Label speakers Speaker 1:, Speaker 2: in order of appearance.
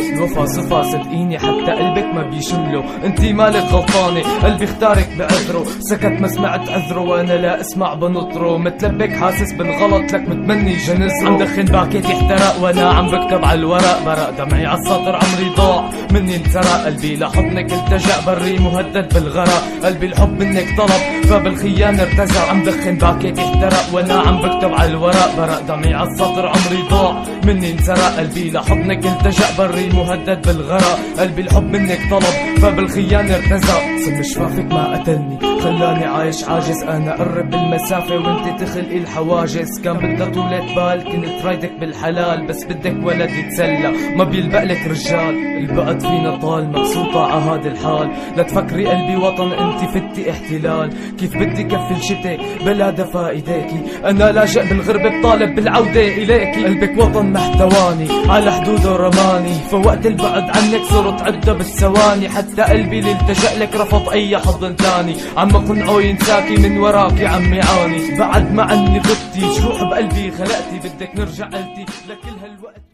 Speaker 1: الوفا صفا صدقيني حتى قلبك ما بيشمله، انتي مالك غلطانة قلبي اختارك بعذره، سكت ما سمعت عذره وانا لا اسمع بنطره، متلبك حاسس بالغلط لك متمني جنزره، عم دخن باكيتي احترق وانا عم بكتب على الورق برق، دمعي على السطر عمري ضاع مني انسرق، قلبي لحضنك التجأ بري مهدد بالغرق، قلبي الحب منك طلب فبالخيانة ارتزق، عم دخن باكيتي احترق وانا عم بكتب على الورق برق، دمعي على السطر عمري ضاع مني انسرق، قلبي لحضنك التجأ بري مهدد بالغرق، قلبي الحب منك طلب فبالخيانة ارتزق، سم شفافك ما قتلني خلاني عايش عاجز، انا قرب بالمسافة وانت تخلقي الحواجز، كان بدها طولة بال كنت رايدك بالحلال، بس بدك ولد يتسلى ما بيلبقلك رجال، البقت فينا طال مبسوطة عهاد الحال، لا تفكري قلبي وطن انت فتي احتلال، كيف بدي كفل شتي بلا دفا ايديكي، انا لاجئ بالغربة بطالب بالعودة اليكي، قلبك وطن محتواني على حدوده رماني، فوقت البعد عنك صرت عدة بالثواني، حتى قلبي اللي التجأ لك رفض اي حضن تاني، عم قنعه ينساكي من وراكي عم يعاني، بعد ما عني غبتي جروح بقلبي خلقتي، بدك نرجع قلتي لكل هالوقت.